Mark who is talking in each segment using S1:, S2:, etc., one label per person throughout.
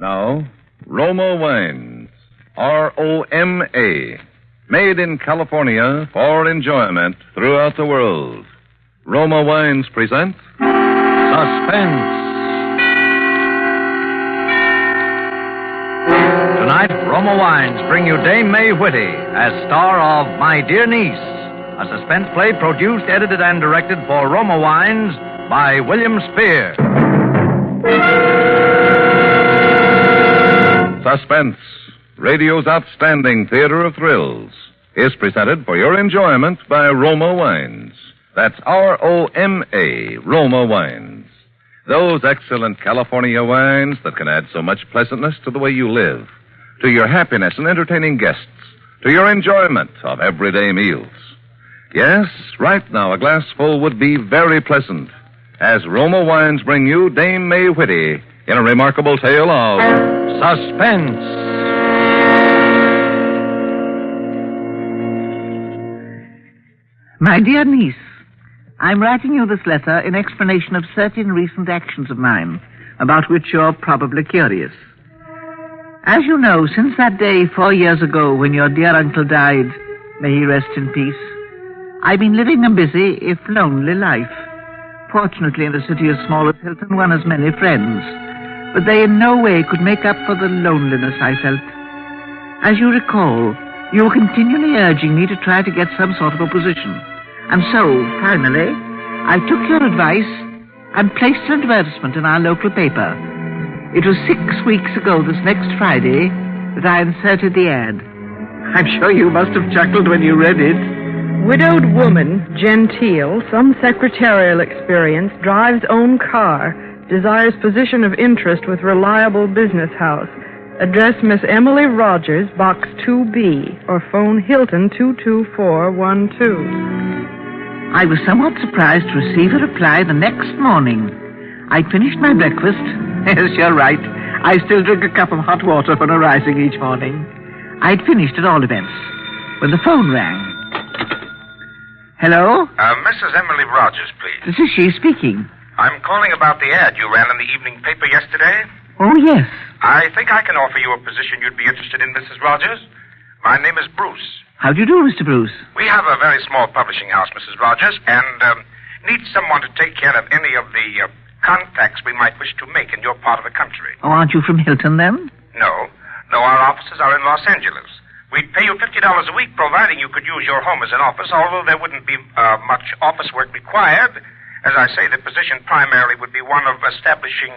S1: Now, Roma Wines. R-O-M-A. Made in California for enjoyment throughout the world. Roma Wines present
S2: Suspense. Tonight, Roma Wines bring you Dame May Whitty as star of My Dear Niece, a suspense play produced, edited, and directed for Roma Wines by William Spear.
S1: Suspense, radio's outstanding theater of thrills, is presented for your enjoyment by Roma Wines. That's R-O-M-A, Roma Wines. Those excellent California wines that can add so much pleasantness to the way you live, to your happiness in entertaining guests, to your enjoyment of everyday meals. Yes, right now a glassful would be very pleasant, as Roma Wines bring you Dame May Whitty in a remarkable tale of
S2: Suspense.
S3: My dear niece, I'm writing you this letter in explanation of certain recent actions of mine, about which you're probably curious. As you know, since that day 4 years ago when your dear uncle died, may he rest in peace, I've been living a busy, if lonely, life. Fortunately, in a city as small as Hilton, one has many friends, but they in no way could make up for the loneliness I felt. As you recall, you were continually urging me to try to get some sort of a position. And so, finally, I took your advice and placed an advertisement in our local paper. It was 6 weeks ago this next Friday that I inserted the ad. I'm sure you must have chuckled when you read it.
S4: Widowed woman, genteel, some secretarial experience, drives own car, desires position of interest with reliable business house. Address Miss Emily Rogers, Box 2B, or phone Hilton 22412.
S3: I was somewhat surprised to receive a reply the next morning. I'd finished my breakfast. Yes, you're right. I still drink a cup of hot water on arising each morning. I'd finished at all events when the phone rang. Hello?
S5: Mrs. Emily Rogers, please.
S3: This is she speaking.
S5: I'm calling about the ad you ran in the evening paper yesterday.
S3: Oh, yes.
S5: I think I can offer you a position you'd be interested in, Mrs. Rogers. My name is Bruce.
S3: How do you do, Mr. Bruce?
S5: We have a very small publishing house, Mrs. Rogers, and need someone to take care of any of the contacts we might wish to make in your part of the country.
S3: Oh, aren't you from Hilton, then?
S5: No, our offices are in Los Angeles. We'd pay you $50 a week, providing you could use your home as an office, although there wouldn't be much office work required. As I say, the position primarily would be one of establishing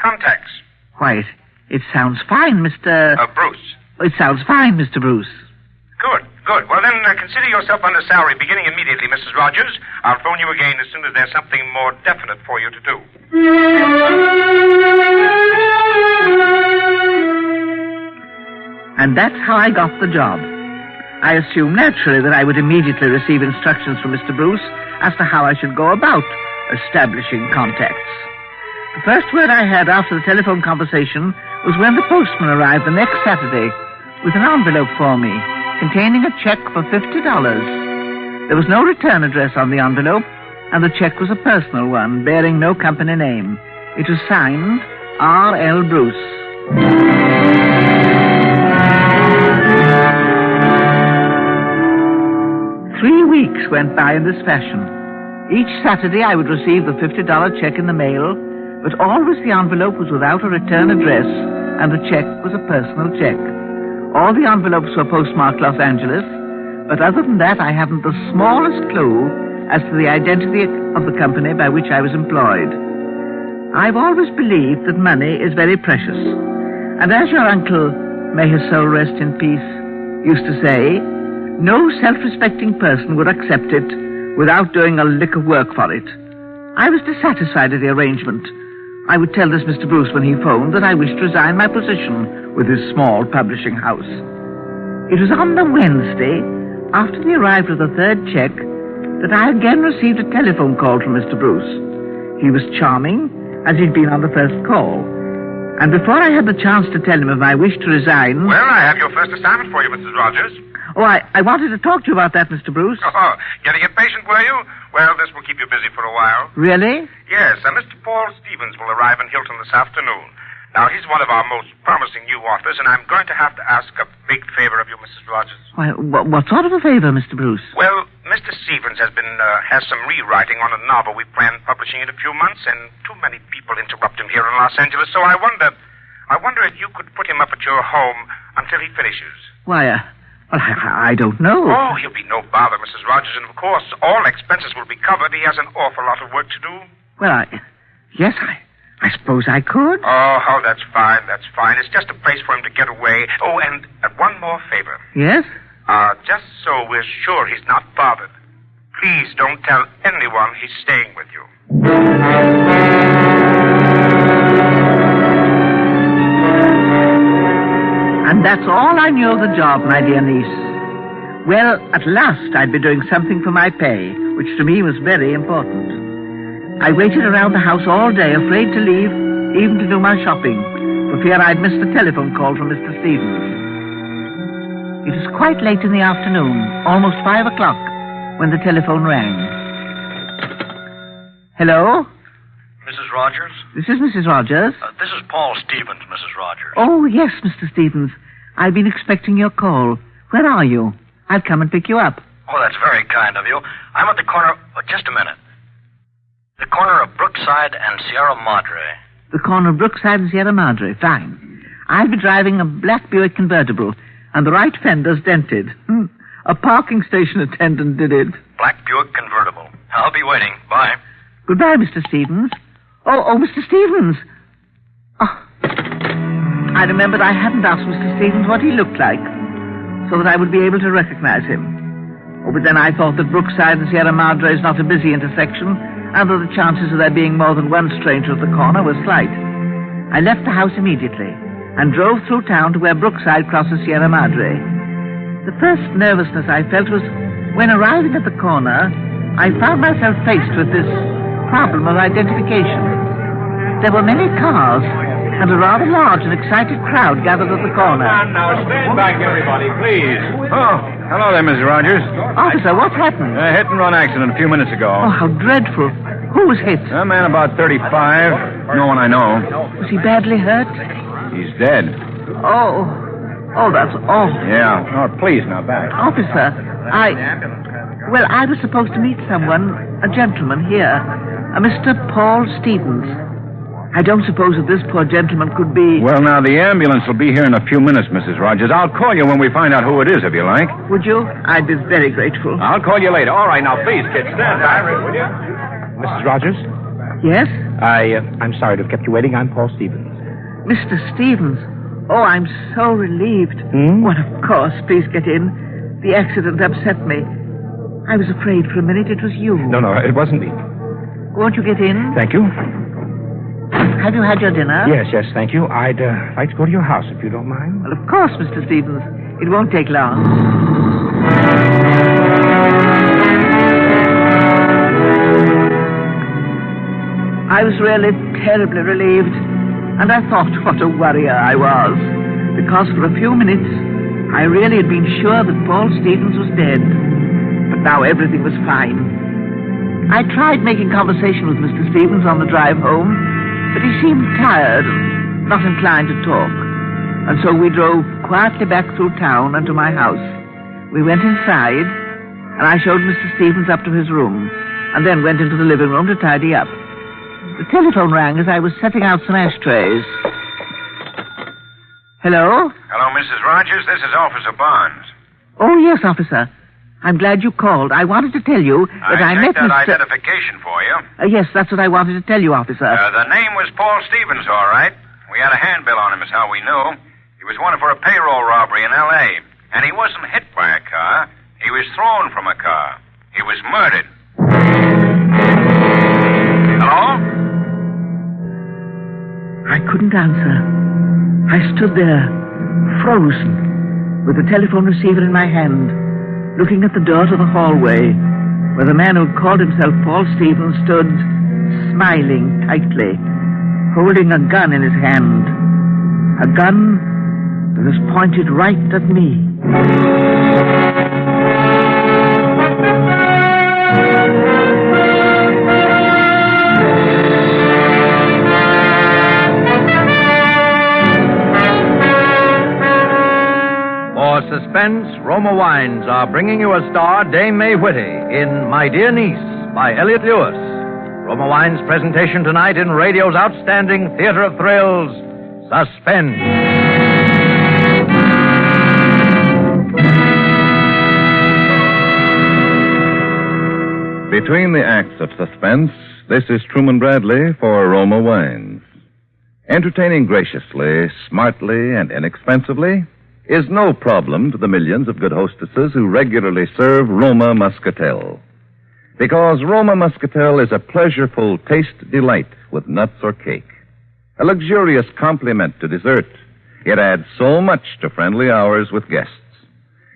S5: contacts.
S3: Why, it sounds fine, Mr...
S5: Bruce.
S3: It sounds fine, Mr. Bruce.
S5: Good. Well, then, consider yourself under salary beginning immediately, Mrs. Rogers. I'll phone you again as soon as there's something more definite for you to do.
S3: And that's how I got the job. I assumed naturally that I would immediately receive instructions from Mr. Bruce as to how I should go about establishing contacts. The first word I had after the telephone conversation was when the postman arrived the next Saturday with an envelope for me containing a check for $50. There was no return address on the envelope, and the check was a personal one bearing no company name. It was signed R.L. Bruce. 3 weeks went by in this fashion. Each Saturday I would receive the $50 check in the mail, but always the envelope was without a return address, and the check was a personal check. All the envelopes were postmarked Los Angeles, but other than that I haven't the smallest clue as to the identity of the company by which I was employed. I've always believed that money is very precious, and as your uncle, may his soul rest in peace, used to say, no self-respecting person would accept it without doing a lick of work for it. I was dissatisfied with the arrangement. I would tell this Mr. Bruce when he phoned that I wished to resign my position with his small publishing house. It was on the Wednesday, after the arrival of the third check, that I again received a telephone call from Mr. Bruce. He was charming, as he'd been on the first call. And before I had the chance to tell him of my wish to resign...
S5: Well, I have your first assignment for you, Mrs. Rogers.
S3: Oh, I wanted to talk to you about that, Mr. Bruce.
S5: Oh, getting impatient, were you? Well, this will keep you busy for a while.
S3: Really?
S5: Yes, Mr. Paul Stevens will arrive in Hilton this afternoon. Now, he's one of our most promising new authors, and I'm going to have to ask a big favor of you, Mrs. Rogers.
S3: Why, what sort of a favor, Mr. Bruce?
S5: Well, Mr. Stevens has some rewriting on a novel we plan publishing in a few months, and too many people interrupt him here in Los Angeles, so I wonder if you could put him up at your home until he finishes.
S3: Why, I don't know.
S5: Oh, he'll be no bother, Mrs. Rogers, and of course, all expenses will be covered. He has an awful lot of work to do.
S3: Well, yes, I suppose I could.
S5: Oh, that's fine. It's just a place for him to get away. Oh, and one more favor.
S3: Yes?
S5: Just so we're sure he's not bothered. Please don't tell anyone he's staying with you.
S3: And that's all I knew of the job, my dear niece. Well, at last I'd be doing something for my pay, which to me was very important. I waited around the house all day, afraid to leave, even to do my shopping, for fear I'd miss the telephone call from Mr. Stevens. It was quite late in the afternoon, almost 5 o'clock, when the telephone rang. Hello?
S6: Mrs. Rogers?
S3: This is Mrs. Rogers.
S6: This is Paul Stevens, Mrs. Rogers.
S3: Oh, yes, Mr. Stevens. I've been expecting your call. Where are you? I'll come and pick you up.
S6: Oh, that's very kind of you. I'm at the corner... Oh, just a minute. The corner of Brookside and Sierra Madre.
S3: The corner of Brookside and Sierra Madre. Fine. I'll be driving a black Buick convertible, and the right fender's dented. A parking station attendant did it.
S6: Black Buick convertible. I'll be waiting. Bye.
S3: Goodbye, Mr. Stevens. Oh, Mr. Stevens. Oh. I remembered I hadn't asked Mr. Stevens what he looked like, so that I would be able to recognize him. Oh, but then I thought that Brookside and Sierra Madre is not a busy intersection, and that the chances of there being more than one stranger at the corner were slight. I left the house immediately and drove through town to where Brookside crosses Sierra Madre. The first nervousness I felt was when arriving at the corner, I found myself faced with this problem of identification. There were many cars and a rather large and excited crowd gathered at the corner.
S7: Come on now, stand back, everybody, please.
S8: Oh, hello there, Mrs. Rogers.
S3: Officer, what's happened?
S8: A hit-and-run accident a few minutes ago.
S3: Oh, how dreadful. Who was hit?
S8: A man about 35. No one I know.
S3: Was he badly hurt?
S8: He's dead.
S3: Oh, that's awful.
S8: Yeah. Oh, please, now back.
S3: Officer, I was supposed to meet someone, a gentleman here, a Mr. Paul Stevens. I don't suppose that this poor gentleman could be...
S8: Well, now, the ambulance will be here in a few minutes, Mrs. Rogers. I'll call you when we find out who it is, if you like.
S3: Would you? I'd be very grateful.
S8: I'll call you later. All right, now, please, kid, stand back.
S7: Will you? Mrs. Rogers?
S3: Yes?
S7: I'm sorry to have kept you waiting. I'm Paul Stevens.
S3: Mr. Stevens. Oh, I'm so relieved. Well, of course. Please get in. The accident upset me. I was afraid for a minute it was you.
S7: No, it wasn't me.
S3: Won't you get in?
S7: Thank you.
S3: Have you had your dinner?
S7: Yes, thank you. I'd like to go to your house, if you don't mind.
S3: Well, of course, Mr. Stevens. It won't take long. I was really terribly relieved, and I thought what a worrier I was, because for a few minutes I really had been sure that Paul Stevens was dead. But now everything was fine. I tried making conversation with Mr. Stevens on the drive home, but he seemed tired and not inclined to talk. And so we drove quietly back through town and to my house. We went inside, and I showed Mr. Stevens up to his room, and then went into the living room to tidy up. The telephone rang as I was setting out some ashtrays. Hello?
S6: Hello, Mrs. Rogers. This is Officer Barnes.
S3: Oh, yes, officer. I'm glad you called. I wanted to tell you that I met
S6: checked that
S3: Mr.
S6: identification for you.
S3: Yes, that's what I wanted to tell you, officer.
S6: The name was Paul Stevens, all right. We had a handbill on him, is how we knew. He was wanted for a payroll robbery in L.A., and he wasn't hit by a car. He was thrown from a car. He was murdered. Hello?
S3: I couldn't answer. I stood there, frozen, with the telephone receiver in my hand, looking at the door to the hallway, where the man who'd called himself Paul Stevens stood, smiling tightly, holding a gun in his hand. A gun that was pointed right at me.
S2: Suspense, Roma Wines are bringing you a star, Dame May Whitty, in My Dear Niece by Elliott Lewis. Roma Wines' presentation tonight in radio's outstanding theater of thrills, Suspense.
S1: Between the acts of Suspense, this is Truman Bradley for Roma Wines. Entertaining graciously, smartly, and inexpensively is no problem to the millions of good hostesses who regularly serve Roma Muscatel. Because Roma Muscatel is a pleasureful taste delight with nuts or cake. A luxurious complement to dessert. It adds so much to friendly hours with guests.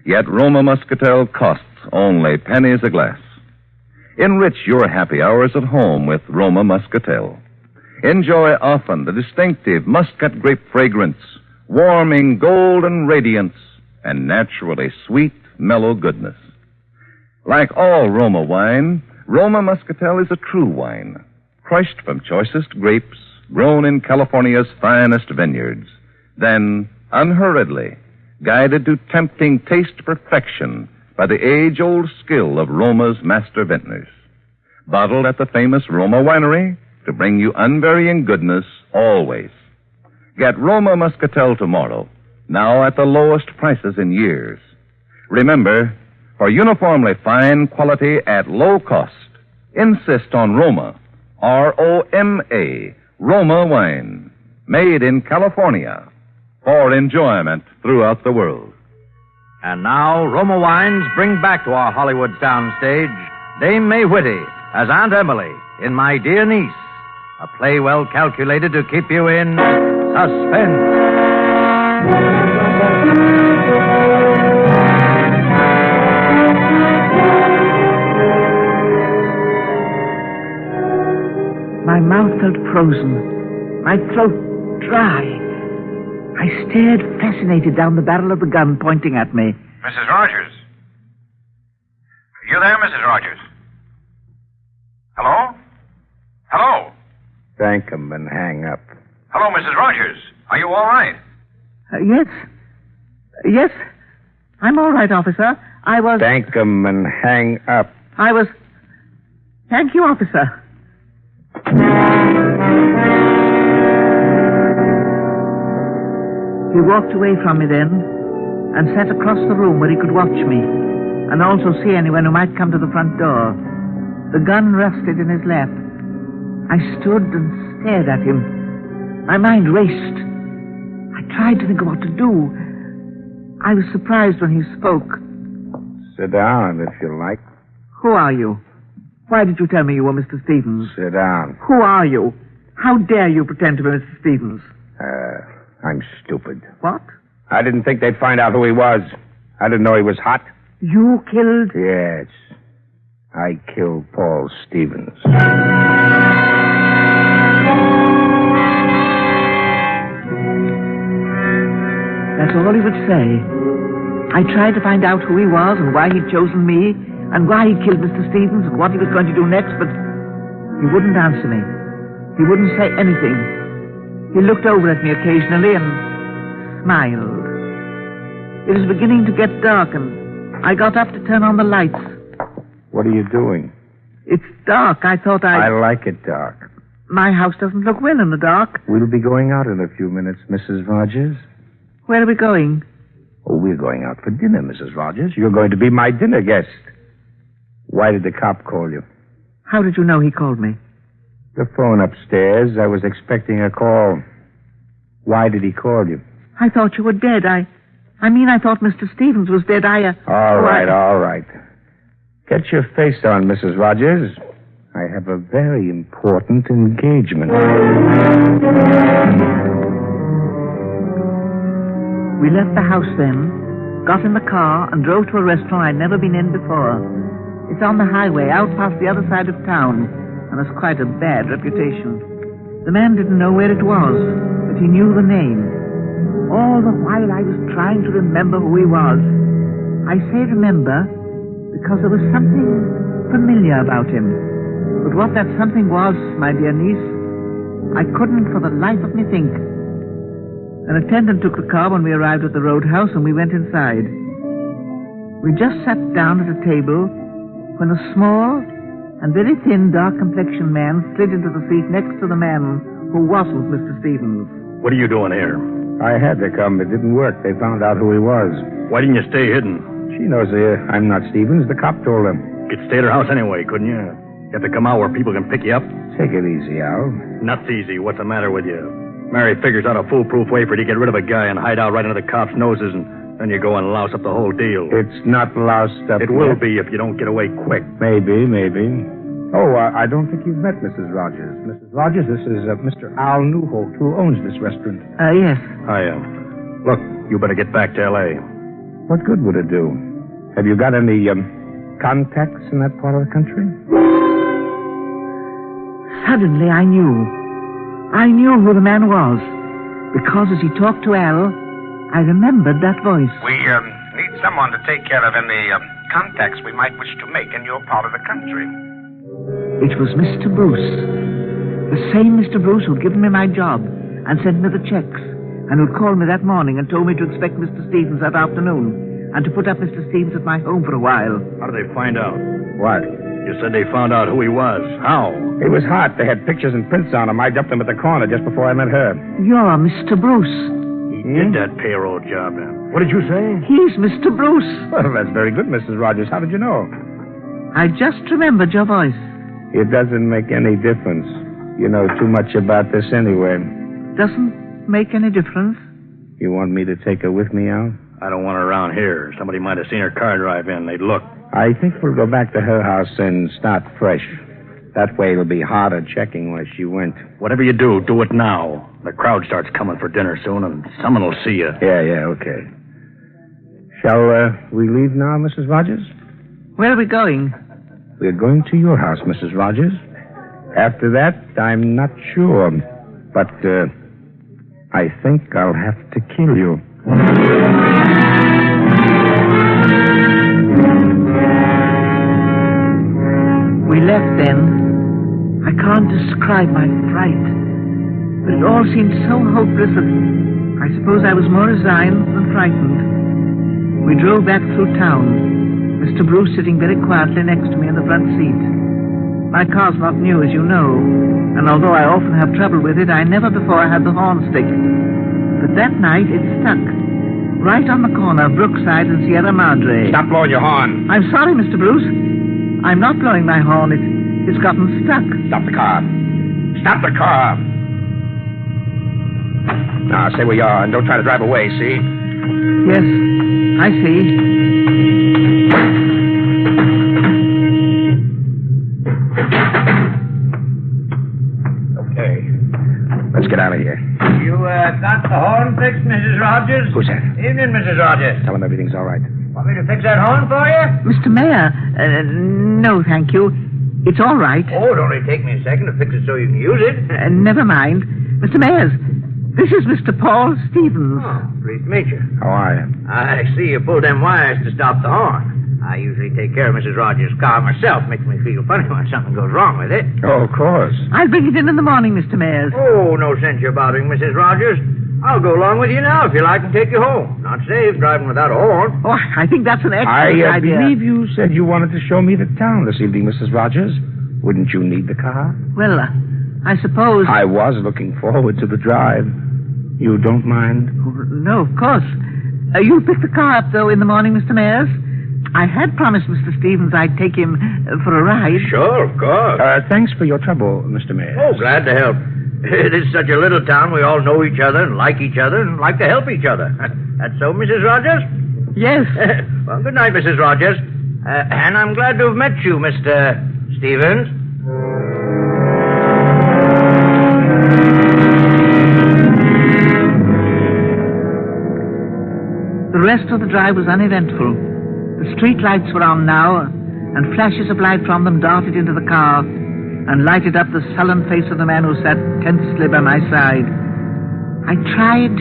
S1: Yet Roma Muscatel costs only pennies a glass. Enrich your happy hours at home with Roma Muscatel. Enjoy often the distinctive muscat grape fragrance, warming golden radiance, and naturally sweet, mellow goodness. Like all Roma wine, Roma Muscatel is a true wine, crushed from choicest grapes, grown in California's finest vineyards, then unhurriedly guided to tempting taste perfection by the age-old skill of Roma's master vintners. Bottled at the famous Roma winery to bring you unvarying goodness always. Get Roma Muscatel tomorrow, now at the lowest prices in years. Remember, for uniformly fine quality at low cost, insist on Roma, R-O-M-A, Roma wine, made in California, for enjoyment throughout the world.
S2: And now, Roma Wines bring back to our Hollywood soundstage Dame May Whitty as Aunt Emily in My Dear Niece, a play well calculated to keep you in suspense.
S3: My mouth felt frozen, my throat dry. I stared fascinated down the barrel of the gun pointing at me.
S6: Mrs. Rogers? You there, Mrs. Rogers? Hello? Hello?
S7: Thank him and hang up.
S6: Hello, Mrs. Rogers. Are you all right?
S3: Yes. Yes. I'm all right, officer. I was...
S7: Thank him and hang up.
S3: I was... Thank you, officer. He walked away from me then and sat across the room where he could watch me and also see anyone who might come to the front door. The gun rested in his lap. I stood and stared at him. My mind raced. I tried to think of what to do. I was surprised when he spoke.
S7: Sit down, if you like.
S3: Who are you? Why did you tell me you were Mr. Stevens?
S7: Sit down.
S3: Who are you? How dare you pretend to be Mr. Stevens?
S7: I'm stupid.
S3: What?
S7: I didn't think they'd find out who he was. I didn't know he was hot.
S3: You killed...
S7: Yes. I killed Paul Stevens.
S3: That's all he would say. I tried to find out who he was and why he'd chosen me and why he killed Mr. Stevens and what he was going to do next, but he wouldn't answer me. He wouldn't say anything. He looked over at me occasionally and smiled. It was beginning to get dark, and I got up to turn on the lights.
S7: What are you doing?
S3: It's dark. I thought
S7: I like it dark.
S3: My house doesn't look well in the dark.
S7: We'll be going out in a few minutes, Mrs. Rogers.
S3: Where are we going?
S7: Oh, we're going out for dinner, Mrs. Rogers. You're going to be my dinner guest. Why did the cop call you?
S3: How did you know he called me?
S7: The phone upstairs. I was expecting a call. Why did he call you?
S3: I thought you were dead. I thought Mr. Stevens was dead.
S7: All right. Get your face on, Mrs. Rogers. I have a very important engagement.
S3: We left the house then, got in the car, and drove to a restaurant I'd never been in before. It's on the highway, out past the other side of town, and has quite a bad reputation. The man didn't know where it was, but he knew the name. All the while I was trying to remember who he was. I say remember because there was something familiar about him. But what that something was, my dear niece, I couldn't for the life of me think. An attendant took the car when we arrived at the roadhouse, and we went inside. We just sat down at a table when a small and very thin, dark-complexioned man slid into the seat next to the man who wasn't Mr. Stevens.
S9: What are you doing here?
S7: I had to come. It didn't work. They found out who he was.
S9: Why didn't you stay hidden?
S7: She knows I'm not Stevens. The cop told her.
S9: You could stay at her house anyway, couldn't you? You have to come out where people can pick you up.
S7: Take it easy, Al.
S9: Nuts easy. What's the matter with you? Mary figures out a foolproof way for you to get rid of a guy and hide out right under the cops' noses, and then you go and louse up the whole deal.
S7: It's not loused up.
S9: It will be if you don't get away quick.
S7: Maybe. Oh, I don't think you've met Mrs. Rogers. Mrs. Rogers, this is Mr. Al Newholt, who owns this restaurant.
S3: Yes.
S9: I Look, you better get back to L.A.
S7: What good would it do? Have you got any contacts in that part of the country?
S3: Suddenly, I knew who the man was. Because as he talked to Al, I remembered that voice.
S5: We need someone to take care of any contacts we might wish to make in your part of the country.
S3: It was Mr. Bruce. The same Mr. Bruce who'd given me my job and sent me the checks, and who'd called me that morning and told me to expect Mr. Stevens that afternoon and to put up Mr. Stevens at my home for a while.
S9: How did they find out?
S7: What?
S9: You said they found out who he was. How?
S7: It was hot. They had pictures and prints on him. I dumped them at the corner just before I met her.
S3: You're Mr. Bruce.
S9: He did that payroll job now. What did you say?
S3: He's Mr. Bruce.
S7: Well, that's very good, Mrs. Rogers. How did you know?
S3: I just remembered your voice.
S7: It doesn't make any difference. You know too much about this anyway.
S3: Doesn't make any difference?
S7: You want me to take her with me, Al?
S9: I don't want her around here. Somebody might have seen her car drive in. They'd look.
S7: I think we'll go back to her house and start fresh. That way it'll be harder checking where she went.
S9: Whatever you do, do it now. The crowd starts coming for dinner soon, and someone will see you.
S7: Yeah, okay. Shall we leave now, Mrs. Rogers?
S3: Where are we going?
S7: We're going to your house, Mrs. Rogers. After that, I'm not sure. But, I think I'll have to kill you. We left then. I can't describe my fright. But it all seemed so hopeless that I suppose I was more resigned than frightened. We drove back through town, Mr. Bruce sitting very quietly next to me in the front seat. My car's not new, as you know, and although I often have trouble with it, I never before had the horn stick. But that night it stuck, right on the corner of Brookside and Sierra Madre. Stop blowing your horn.
S3: I'm sorry, Mr. Bruce. I'm not blowing my horn. It's gotten stuck.
S7: Stop the car. Stop the car. Now, stay where you are and don't try to drive away, see?
S3: Yes, I see.
S7: Okay. Let's get out of here.
S10: You got the horn fixed, Mrs. Rogers?
S7: Who's that?
S10: Evening, Mrs. Rogers.
S7: Tell him everything's all right.
S10: Want me to fix that horn for you?
S3: Mr. Mayor, no, thank you. It's all right.
S10: Oh, it'll only take me a second to fix it so you can use it.
S3: Never mind. Mr. Mayors, this is Mr. Paul Stevens.
S10: Oh, pleased to meet you.
S7: How are you?
S10: I see you pulled them wires to stop the horn. I usually take care of Mrs. Rogers' car myself. Makes me feel funny when something goes wrong with it.
S7: Oh, of course.
S3: I'll bring it in the morning, Mr. Mayors.
S10: Oh, no sense you're bothering Mrs. Rogers. I'll go along with you now if you like and take you home. Not safe driving without a horn.
S3: Oh, I think that's an excellent
S7: I
S3: idea.
S7: believe you said you wanted to show me the town this evening, Mrs. Rogers. Wouldn't you need the car?
S3: Well, I suppose...
S7: I was looking forward to the drive. You don't mind?
S3: No, of course. You'll pick the car up, though, in the morning, Mr. Mayors? I had promised Mr. Stevens I'd take him for a ride.
S10: Sure, of course.
S7: Thanks for your trouble, Mr. Mayor.
S10: Oh, glad to help. It is such a little town. We all know each other and like to help each other. That's so, Mrs. Rogers?
S3: Yes.
S10: Well, good night, Mrs. Rogers. And I'm glad to have met you, Mr. Stevens.
S3: The rest of the drive was uneventful. The street lights were on now, and flashes of light from them darted into the car and lighted up the sullen face of the man who sat tensely by my side. I tried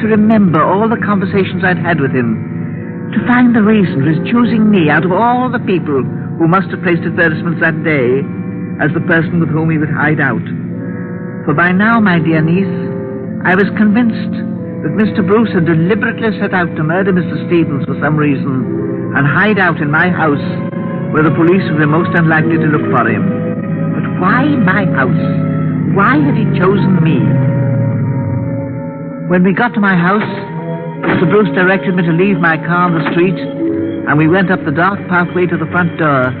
S3: to remember all the conversations I'd had with him, to find the reason for his choosing me out of all the people who must have placed advertisements that day as the person with whom he would hide out. For by now, my dear niece, I was convinced that Mr. Bruce had deliberately set out to murder Mr. Stevens for some reason, and hide out in my house where the police would be most unlikely to look for him. But why my house? Why had he chosen me? When we got to my house, Mr. Bruce directed me to leave my car on the street, and we went up the dark pathway to the front door.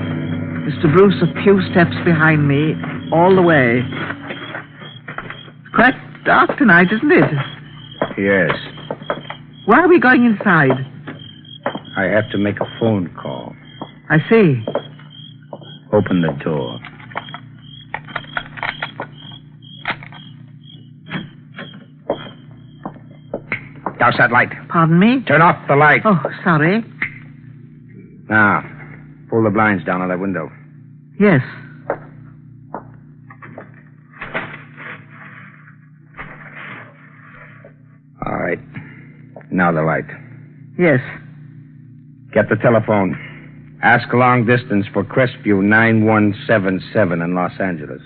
S3: Mr. Bruce a few steps behind me, all the way. It's quite dark tonight, isn't it?
S11: Yes.
S3: Why are we going inside?
S11: I have to make a phone call.
S3: I see.
S11: Open the door. Douse that light.
S3: Pardon me?
S11: Turn off the light.
S3: Oh, sorry.
S11: Now, pull the blinds down on that window.
S3: Yes.
S11: All right. Now the light.
S3: Yes.
S11: Get the telephone. Ask long distance for Crestview 9177 in Los Angeles.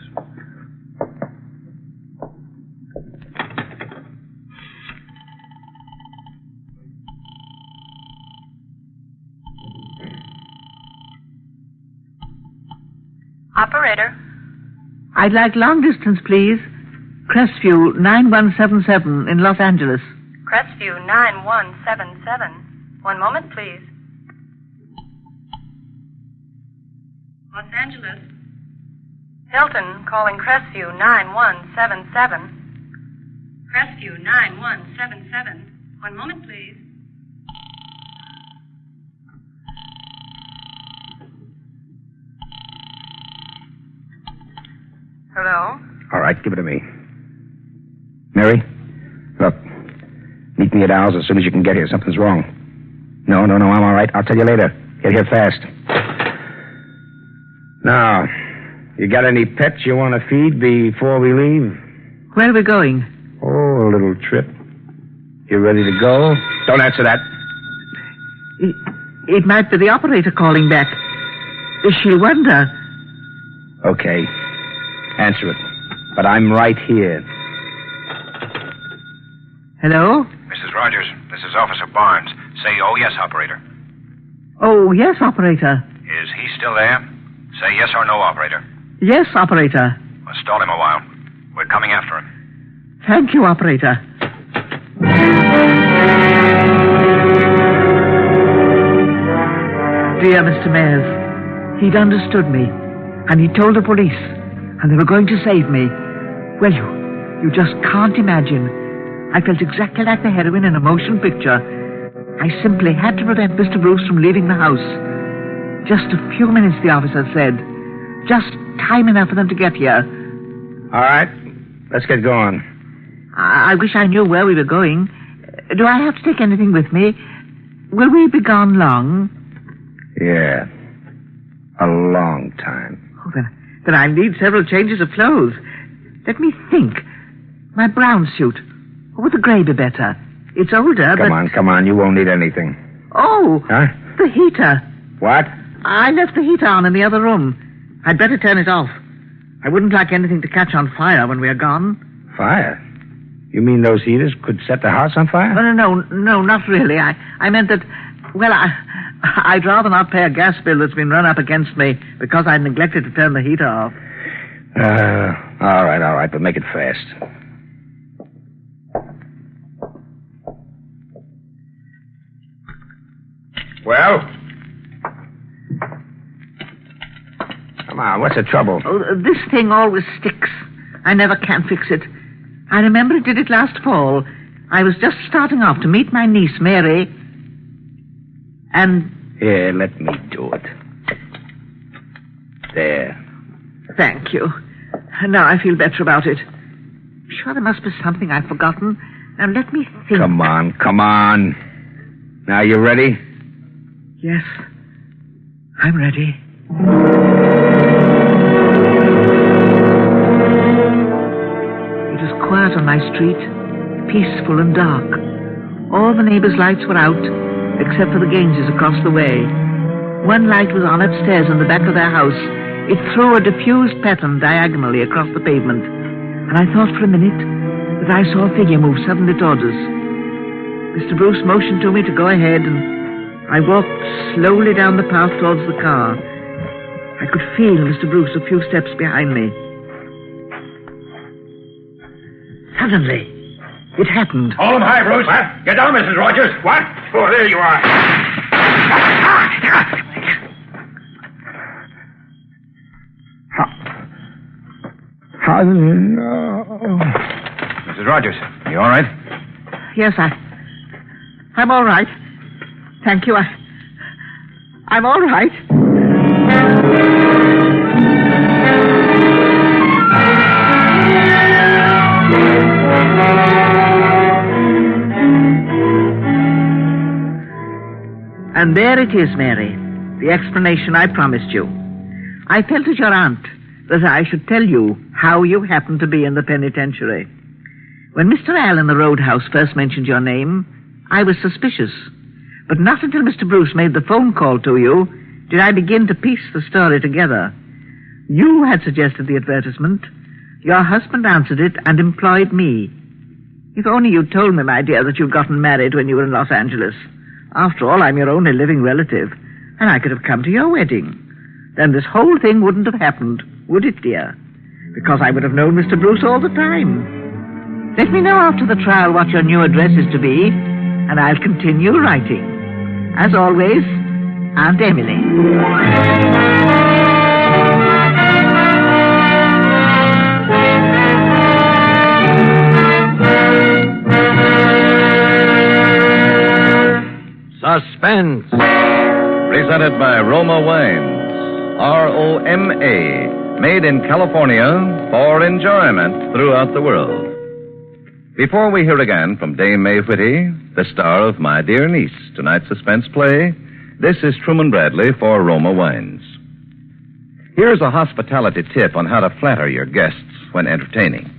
S12: Operator.
S3: I'd like long distance, please. Crestview 9177 in Los Angeles.
S12: Crestview 9177. One moment, please. Los Angeles. Hilton calling Crestview 9177. Crestview 9177. One moment, please. Hello?
S11: All right, give it to me. Mary, look. Meet me at Al's as soon as you can get here. Something's wrong. No, I'm all right. I'll tell you later. Get here fast. Now, you got any pets you want to feed before we leave?
S3: Where are we going?
S11: Oh, a little trip. You ready to go? Don't answer that.
S3: It might be the operator calling back. She'll wonder.
S11: Okay. Answer it. But I'm right here.
S3: Hello?
S6: Mrs. Rogers, this is Officer Barnes. Say, oh, yes, operator.
S3: Oh, yes, operator.
S6: Is he still there? Say yes or no, operator.
S3: Yes, operator.
S6: Well, stall him a while. We're coming after him.
S3: Thank you, operator. Dear Mr. Mayers, he'd understood me, and he told the police, and they were going to save me. Well, you just can't imagine. I felt exactly like the heroine in a motion picture. I simply had to prevent Mr. Bruce from leaving the house. Just a few minutes, the officer said. Just time enough for them to get here.
S11: All right. Let's get going.
S3: I wish I knew where we were going. Do I have to take anything with me? Will we be gone long?
S11: Yeah. A long time.
S3: Oh, then I'll need several changes of clothes. Let me think. My brown suit. Or would the grey be better? It's older, but...
S11: Come on. You won't need anything.
S3: Oh!
S11: Huh?
S3: The heater.
S11: What?
S3: I left the heater on in the other room. I'd better turn it off. I wouldn't like anything to catch on fire when we're gone.
S11: Fire? You mean those heaters could set the house on fire?
S3: No, not really. I meant that... Well, I'd rather not pay a gas bill that's been run up against me because I neglected to turn the heater off.
S11: All right, but make it fast. Well? Come on, what's the trouble?
S3: Oh, this thing always sticks. I never can fix it. I remember it did it last fall. I was just starting off to meet my niece, Mary, and...
S11: Here, let me do it. There.
S3: Thank you. Now I feel better about it. I'm sure there must be something I've forgotten. Now let me think.
S11: Come on. Now you ready?
S3: Yes. I'm ready. It was quiet on my street, peaceful and dark. All the neighbors' lights were out, except for the Gaineses across the way. One light was on upstairs in the back of their house. It threw a diffused pattern diagonally across the pavement, and I thought for a minute that I saw a figure move suddenly toward us. Mr. Bruce motioned to me to go ahead, and I walked slowly down the path towards the car. I could feel Mr. Bruce a few steps behind me. Suddenly, it happened.
S8: Hold him high, Bruce. What? Get down, Mrs. Rogers. What?
S5: Oh, there you are.
S8: Mrs. Rogers, you all right?
S3: Yes, I'm all right. Thank you. I'm all right. And there it is, Mary, the explanation I promised you. I felt as your aunt that I should tell you how you happened to be in the penitentiary. When Mr. Al in the roadhouse first mentioned your name, I was suspicious. But not until Mr. Bruce made the phone call to you did I begin to piece the story together. You had suggested the advertisement. Your husband answered it and employed me. If only you'd told me, my dear, that you'd gotten married when you were in Los Angeles. After all, I'm your only living relative, and I could have come to your wedding. Then this whole thing wouldn't have happened, would it, dear? Because I would have known Mr. Bruce all the time. Let me know after the trial what your new address is to be, and I'll continue writing. As always, Aunt Emily.
S2: Suspense.
S1: Presented by Roma Wines. ROMA. Made in California for enjoyment throughout the world. Before we hear again from Dame May Whitty, the star of My Dear Niece, tonight's suspense play, this is Truman Bradley for Roma Wines. Here's a hospitality tip on how to flatter your guests when entertaining.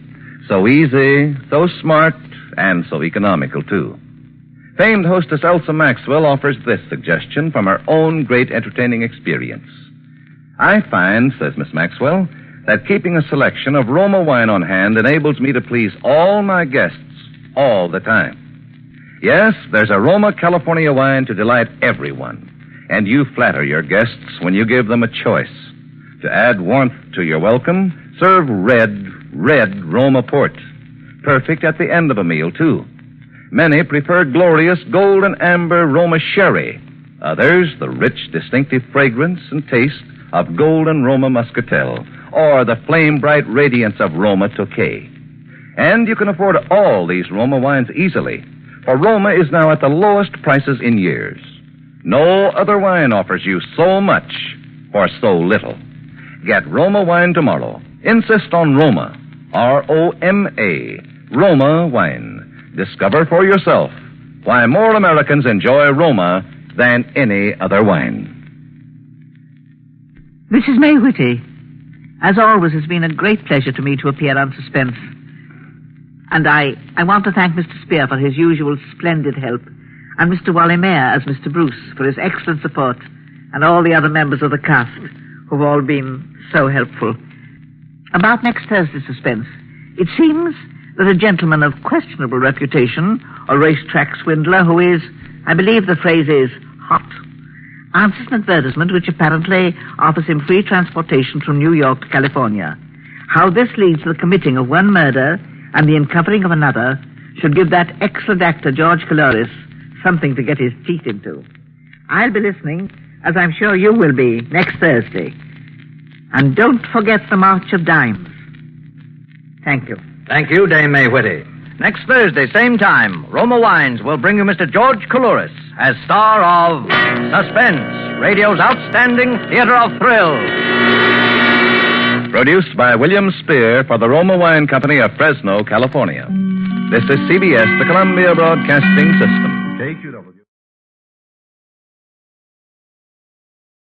S1: So easy, so smart, and so economical, too. Famed hostess Elsa Maxwell offers this suggestion from her own great entertaining experience. I find, says Miss Maxwell, that keeping a selection of Roma wine on hand enables me to please all my guests all the time. Yes, there's a Roma California wine to delight everyone, and you flatter your guests when you give them a choice. To add warmth to your welcome, serve red Roma port. Perfect at the end of a meal, too. Many prefer glorious gold and amber Roma sherry. Others, the rich, distinctive fragrance and taste of golden Roma muscatel, or the flame-bright radiance of Roma Tokay. And you can afford all these Roma wines easily, for Roma is now at the lowest prices in years. No other wine offers you so much for so little. Get Roma wine tomorrow. Insist on Roma. ROMA. Roma wine. Discover for yourself why more Americans enjoy Roma than any other wine.
S3: This is May Whitty. As always, it's been a great pleasure to me to appear on Suspense. And I want to thank Mr. Spear for his usual splendid help, and Mr. Wally Mayer as Mr. Bruce for his excellent support, and all the other members of the cast who've all been so helpful. About next Thursday's Suspense, it seems that a gentleman of questionable reputation, a racetrack swindler who is, I believe the phrase is, hot, answers an advertisement which apparently offers him free transportation from New York to California. How this leads to the committing of one murder and the uncovering of another should give that excellent actor, George Caloris, something to get his teeth into. I'll be listening, as I'm sure you will be, next Thursday. And don't forget the March of Dimes. Thank you.
S2: Thank you, Dame May Whitty. Next Thursday, same time, Roma Wines will bring you Mr. George Caloris as star of Suspense, radio's outstanding theater of thrills.
S1: Produced by William Spear for the Roma Wine Company of Fresno, California. This is CBS, the Columbia Broadcasting System.